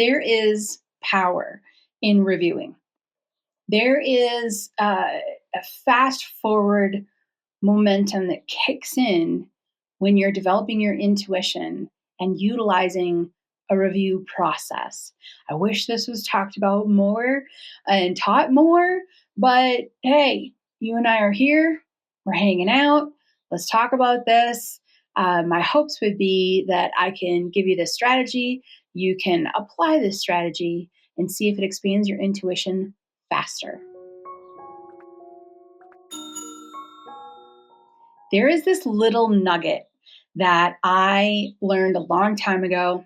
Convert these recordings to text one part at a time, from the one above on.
There is power in reviewing. There is a fast forward momentum that kicks in when you're developing your intuition and utilizing a review process. I wish this was talked about more and taught more, but hey, you and I are here. We're hanging out. Let's talk about this. My hopes would be that I can give you this strategy. You can apply this strategy and see if it expands your intuition faster. There is this little nugget that I learned a long time ago,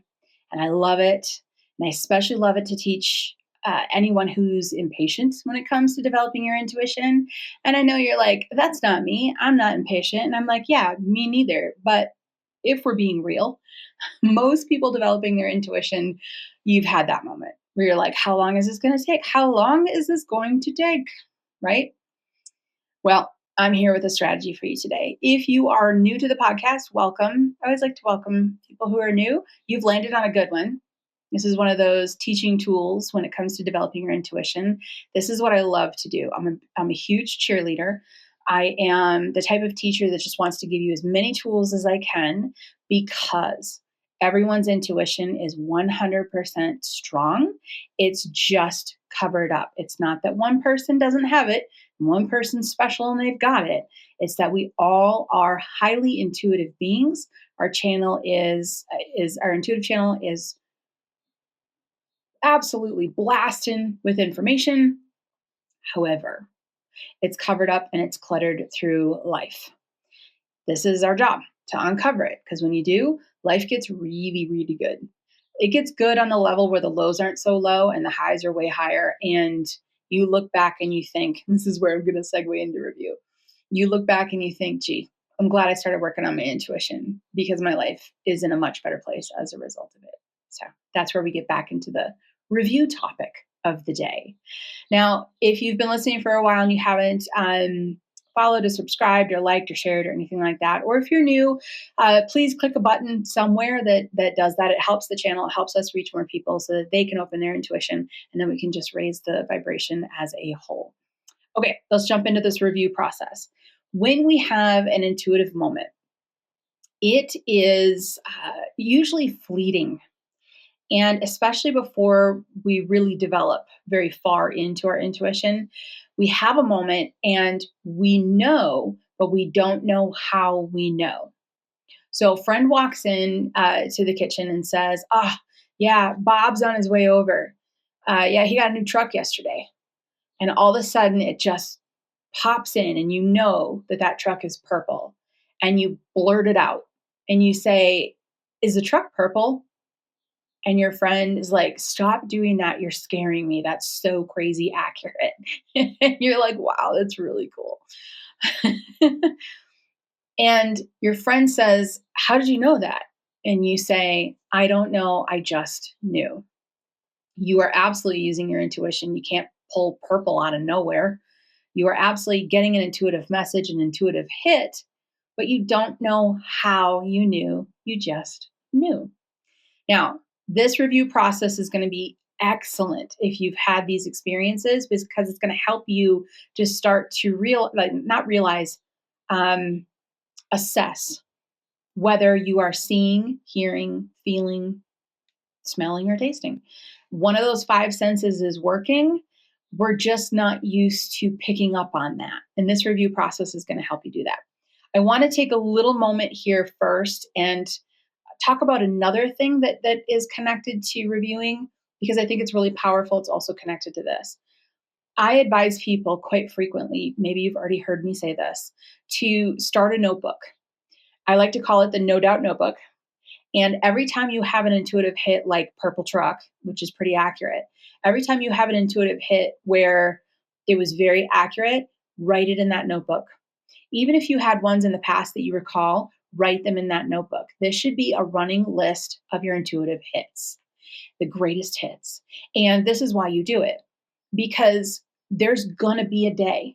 and I love it. And I especially love it to teach anyone who's impatient when it comes to developing your intuition. And I know you're like, that's not me. I'm not impatient. And I'm like, yeah, me neither. But if we're being real, most people developing their intuition, you've had that moment where you're like, how long is this going to take? How long is this going to take? Right? Well, I'm here with a strategy for you today. If you are new to the podcast, welcome. I always like to welcome people who are new. You've landed on a good one. This is one of those teaching tools when it comes to developing your intuition. This is what I love to do. I'm a huge cheerleader. I am the type of teacher that just wants to give you as many tools as I can because everyone's intuition is 100% strong. It's just covered up. It's not that one person doesn't have it, one person's special and they've got it. It's that we all are highly intuitive beings. Our intuitive channel is absolutely blasting with information. However, it's covered up and it's cluttered through life. This is our job to uncover it, because when you do, life gets really, really good. It gets good on the level where the lows aren't so low and the highs are way higher. And you look back and you think, this is where I'm going to segue into review. You look back and you think, gee, I'm glad I started working on my intuition because my life is in a much better place as a result of it. So that's where we get back into the review topic of the day. Now, if you've been listening for a while and you haven't followed or subscribed or liked or shared or anything like that, or if you're new, please click a button somewhere that does that. It helps the channel. It helps us reach more people so that they can open their intuition, and then we can just raise the vibration as a whole. Okay, let's jump into this review process. When we have an intuitive moment, it is usually fleeting. And especially before we really develop very far into our intuition, we have a moment and we know, but we don't know how we know. So a friend walks in to the kitchen and says, yeah, Bob's on his way over. Yeah, he got a new truck yesterday. And all of a sudden it just pops in and you know that truck is purple. And you blurt it out and you say, is the truck purple? And your friend is like, stop doing that. You're scaring me. That's so crazy accurate. And you're like, wow, that's really cool. And your friend says, how did you know that? And you say, I don't know. I just knew. You are absolutely using your intuition. You can't pull purple out of nowhere. You are absolutely getting an intuitive message, an intuitive hit, but you don't know how you knew. You just knew. Now, this review process is going to be excellent if you've had these experiences, because it's going to help you to start to assess whether you are seeing, hearing, feeling, smelling, or tasting. One of those five senses is working. We're just not used to picking up on that. And this review process is going to help you do that. I want to take a little moment here first and talk about another thing that is connected to reviewing, because I think it's really powerful. It's also connected to this. I advise people quite frequently, maybe you've already heard me say this, to start a notebook. I like to call it the No Doubt Notebook. And every time you have an intuitive hit like purple truck, which is pretty accurate, every time you have an intuitive hit where it was very accurate, write it in that notebook. Even if you had ones in the past that you recall, write them in that notebook. This should be a running list of your intuitive hits, the greatest hits. And this is why you do it, because there's going to be a day,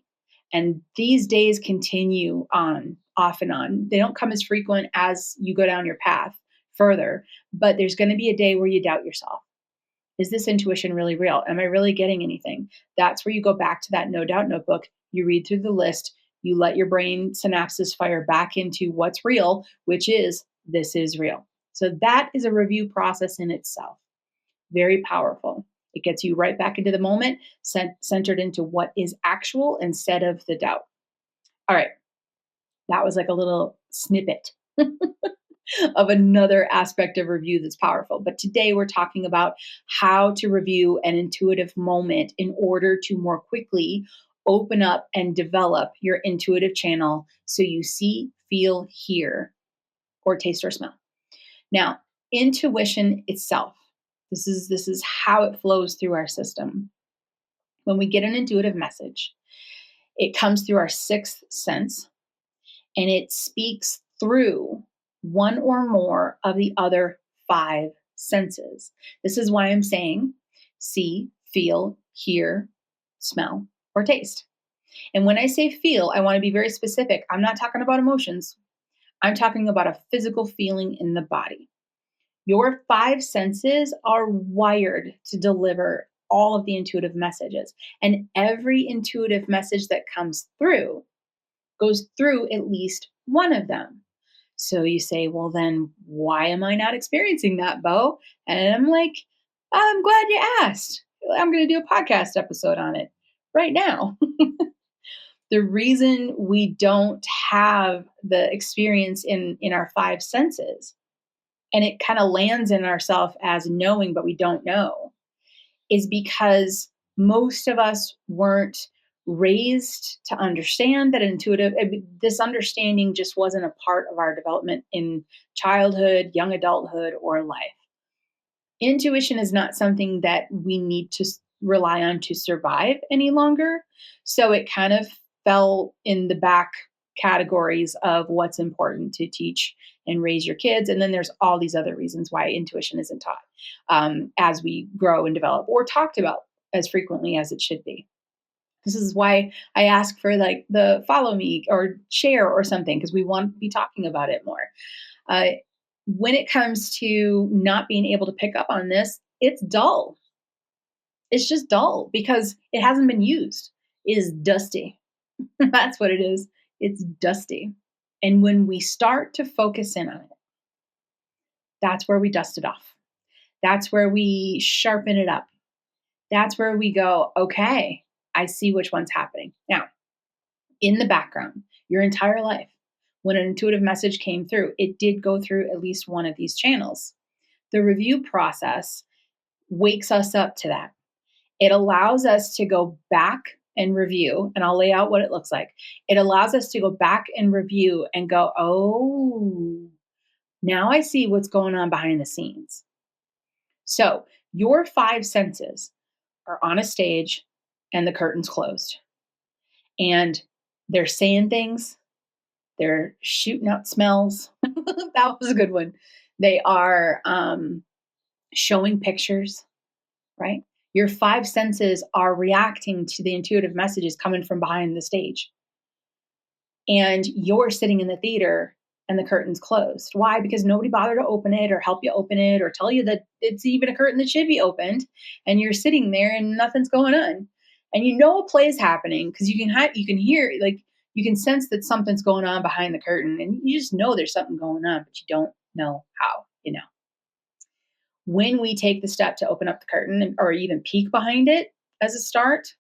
and these days continue on, off and on. They don't come as frequent as you go down your path further, but there's going to be a day where you doubt yourself. Is this intuition really real? Am I really getting anything? That's where you go back to that no doubt notebook. You read through the list. You let your brain synapses fire back into what's real, which is this is real. So that is a review process in itself. Very powerful. It gets you right back into the moment, centered into what is actual instead of the doubt. All right. That was like a little snippet of another aspect of review that's powerful. But today we're talking about how to review an intuitive moment in order to more quickly open up and develop your intuitive channel so you see, feel, hear, or taste or smell. Now, intuition itself, this is how it flows through our system. When we get an intuitive message, it comes through our sixth sense and it speaks through one or more of the other five senses. This is why I'm saying see, feel, hear, smell, or taste. And when I say feel, I want to be very specific. I'm not talking about emotions. I'm talking about a physical feeling in the body. Your five senses are wired to deliver all of the intuitive messages. And every intuitive message that comes through goes through at least one of them. So you say, well, then why am I not experiencing that, Bo? And I'm like, I'm glad you asked. I'm going to do a podcast episode on it right now. The reason we don't have the experience in our five senses, and it kind of lands in ourself as knowing, but we don't know, is because most of us weren't raised to understand that this understanding just wasn't a part of our development in childhood, young adulthood, or life. Intuition is not something that we need to rely on to survive any longer. So it kind of fell in the back categories of what's important to teach and raise your kids. And then there's all these other reasons why intuition isn't taught as we grow and develop or talked about as frequently as it should be. This is why I ask for like the follow me or share or something, because we want to be talking about it more. When it comes to not being able to pick up on this, it's dull. It's just dull because it hasn't been used. It is dusty. That's what it is. It's dusty. And when we start to focus in on it, that's where we dust it off. That's where we sharpen it up. That's where we go, okay, I see which one's happening. Now, in the background, your entire life, when an intuitive message came through, it did go through at least one of these channels. The review process wakes us up to that. It allows us to go back and review, and I'll lay out what it looks like. It allows us to go back and review and go, oh, now I see what's going on behind the scenes. So your five senses are on a stage and the curtain's closed. And they're saying things. They're shooting out smells. That was a good one. They are showing pictures, right? Your five senses are reacting to the intuitive messages coming from behind the stage. And you're sitting in the theater and the curtain's closed. Why? Because nobody bothered to open it or help you open it or tell you that it's even a curtain that should be opened. And you're sitting there and nothing's going on. And you know a play is happening because you can hear, like, you can sense that something's going on behind the curtain. And you just know there's something going on, but you don't know how, When we take the step to open up the curtain or even peek behind it as a start,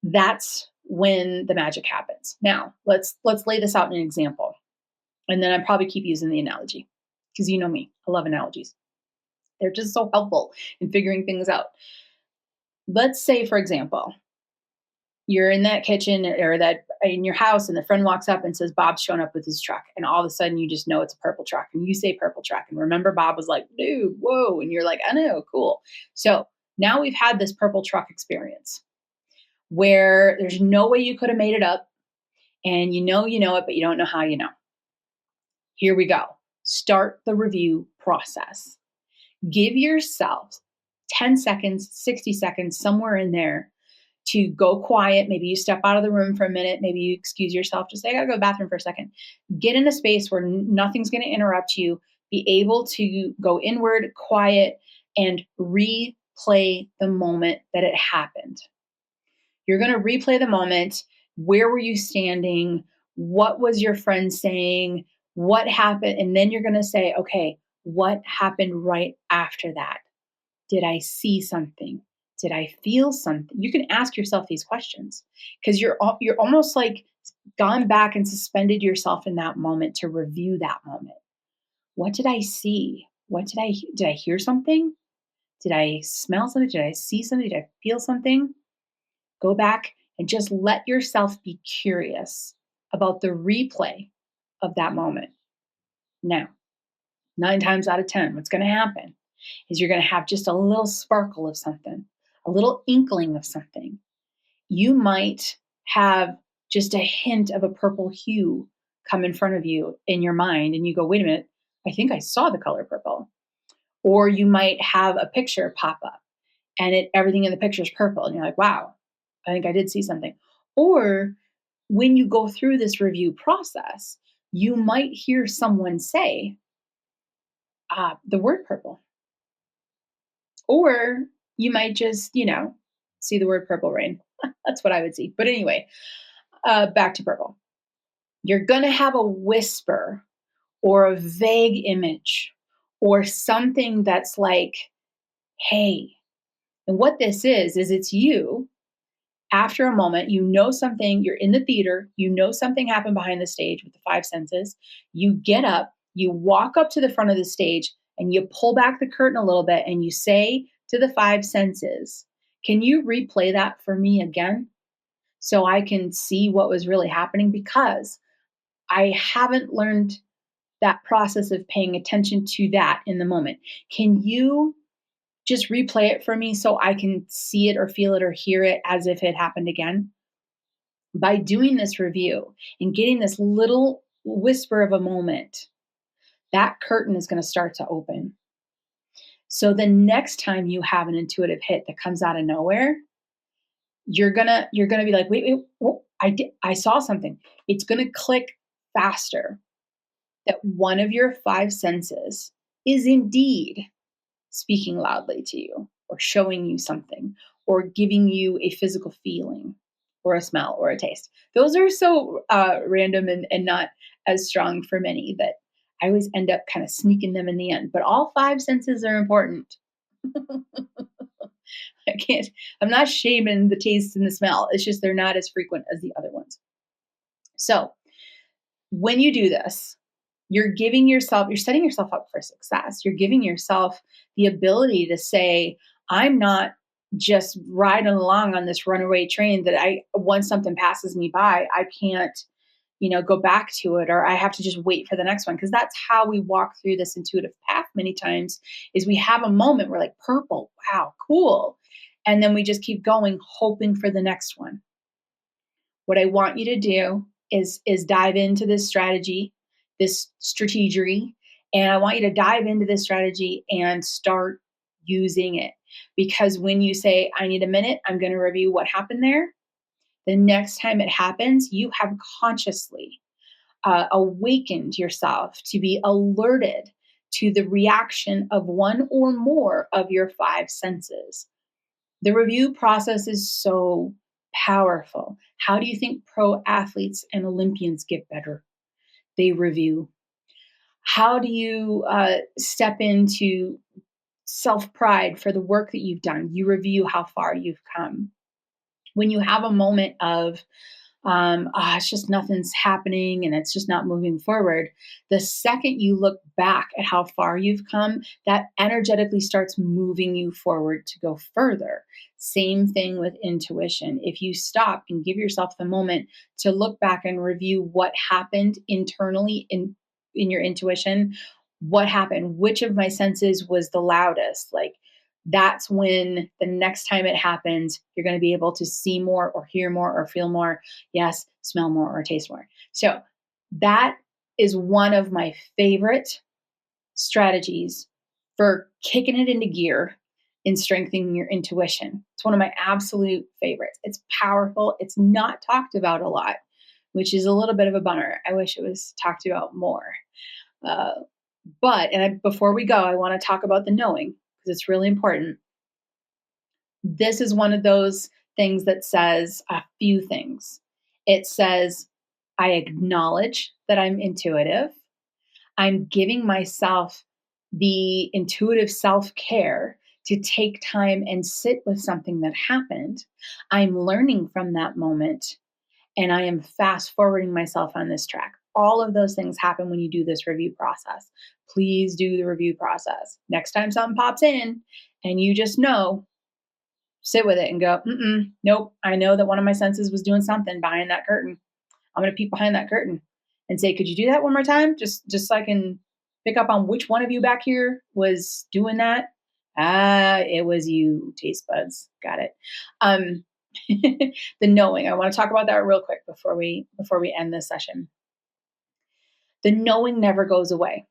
that's when the magic happens. Now, let's lay this out in an example. And then I probably keep using the analogy because you know me, I love analogies. They're just so helpful in figuring things out. Let's say, for example, you're in that kitchen or that in your house and the friend walks up and says, Bob's showing up with his truck. And all of a sudden you just know it's a purple truck and you say purple truck. And remember, Bob was like, dude, whoa. And you're like, I know, cool. So now we've had this purple truck experience where there's no way you could have made it up. And you know it, but you don't know how you know. Here we go. Start the review process. Give yourself 10 seconds, 60 seconds, somewhere in there to go quiet. Maybe you step out of the room for a minute. Maybe you excuse yourself. Just say, I got to go to the bathroom for a second. Get in a space where nothing's going to interrupt you. Be able to go inward, quiet, and replay the moment that it happened. You're going to replay the moment. Where were you standing? What was your friend saying? What happened? And then you're going to say, okay, what happened right after that? Did I see something? Did I feel something? You can ask yourself these questions because you're almost like gone back and suspended yourself in that moment to review that moment. What did I see? Did I hear something? Did I smell something? Did I see something? Did I feel something? Go back and just let yourself be curious about the replay of that moment. Now, 9 times out of 10, what's going to happen is you're going to have just a little sparkle of something, a little inkling of something. You might have just a hint of a purple hue come in front of you in your mind, and you go, wait a minute, I think I saw the color purple. Or you might have a picture pop up and everything in the picture is purple, and you're like, wow, I think I did see something. Or when you go through this review process, you might hear someone say the word purple. Or you might just, see the word purple rain. That's what I would see. But anyway, back to purple. You're going to have a whisper or a vague image or something that's like, hey, and what this is it's you after a moment, something, you're in the theater, something happened behind the stage with the five senses. You get up, you walk up to the front of the stage, and you pull back the curtain a little bit and you say to the five senses, can you replay that for me again so I can see what was really happening? Because I haven't learned that process of paying attention to that in the moment. Can you just replay it for me so I can see it or feel it or hear it as if it happened again? By doing this review and getting this little whisper of a moment, that curtain is going to start to open. So the next time you have an intuitive hit that comes out of nowhere, you're gonna be like, wait, whoa, I saw something. It's gonna click faster that one of your five senses is indeed speaking loudly to you or showing you something or giving you a physical feeling or a smell or a taste. Those are so random and not as strong for many that I always end up kind of sneaking them in the end. But all five senses are important. I'm not shaming the taste and the smell. It's just they're not as frequent as the other ones. So when you do this, you're setting yourself up for success. You're giving yourself the ability to say, I'm not just riding along on this runaway train that once something passes me by, I can't, go back to it, or I have to just wait for the next one. Because that's how we walk through this intuitive path many times is we have a moment, we're like, purple, wow, cool. And then we just keep going, hoping for the next one. What I want you to do is dive into this strategy, this strategery, and I want you to dive into this strategy and start using it. Because when you say, I need a minute, I'm going to review what happened there, the next time it happens, you have consciously awakened yourself to be alerted to the reaction of one or more of your five senses. The review process is so powerful. How do you think pro athletes and Olympians get better? They review. How do you step into self-pride for the work that you've done? You review how far you've come. When you have a moment of it's just nothing's happening and it's just not moving forward, the second you look back at how far you've come, that energetically starts moving you forward to go further. Same thing with intuition. If you stop and give yourself the moment to look back and review what happened internally in your intuition, what happened, which of my senses was the loudest, like that's when the next time it happens, you're going to be able to see more or hear more or feel more. Yes, smell more or taste more. So that is one of my favorite strategies for kicking it into gear in strengthening your intuition. It's one of my absolute favorites. It's powerful. It's not talked about a lot, which is a little bit of a bummer. I wish it was talked about more. Before we go, I want to talk about the knowing because it's really important. This is one of those things that says a few things. It says, I acknowledge that I'm intuitive. I'm giving myself the intuitive self care to take time and sit with something that happened. I'm learning from that moment and I am fast forwarding myself on this track. All of those things happen when you do this review process. Please do the review process. Next time something pops in and you just know, sit with it and go, nope, I know that one of my senses was doing something behind that curtain. I'm going to peek behind that curtain and say, could you do that one more time? Just so I can pick up on which one of you back here was doing that. Ah, it was you, taste buds. Got it. Um, the knowing. I want to talk about that real quick before we end this session. The knowing never goes away.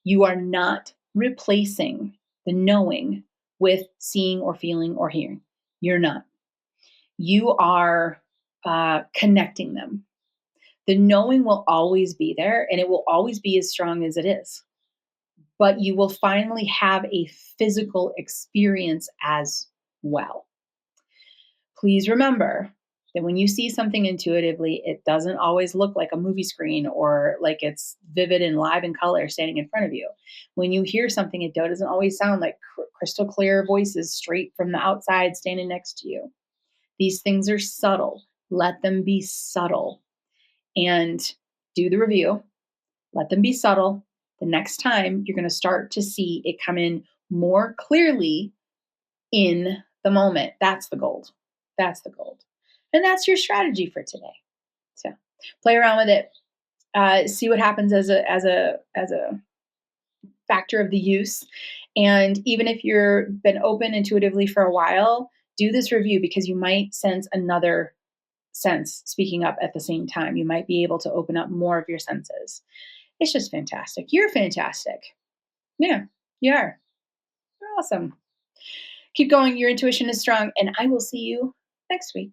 You are not replacing the knowing with seeing or feeling or hearing. You're not. You are connecting them. The knowing will always be there and it will always be as strong as it is. But you will finally have a physical experience as well. Please remember that when you see something intuitively, it doesn't always look like a movie screen or like it's vivid and live in color standing in front of you. When you hear something, it doesn't always sound like crystal clear voices straight from the outside standing next to you. These things are subtle. Let them be subtle. And do the review. Let them be subtle. The next time you're going to start to see it come in more clearly in the moment. That's the gold. That's the gold. And that's your strategy for today. So play around with it. See what happens as a factor of the use. And even if you've been open intuitively for a while, do this review because you might sense another sense speaking up at the same time. You might be able to open up more of your senses. It's just fantastic. You're fantastic. Yeah, you are. You're awesome. Keep going. Your intuition is strong. And I will see you next week.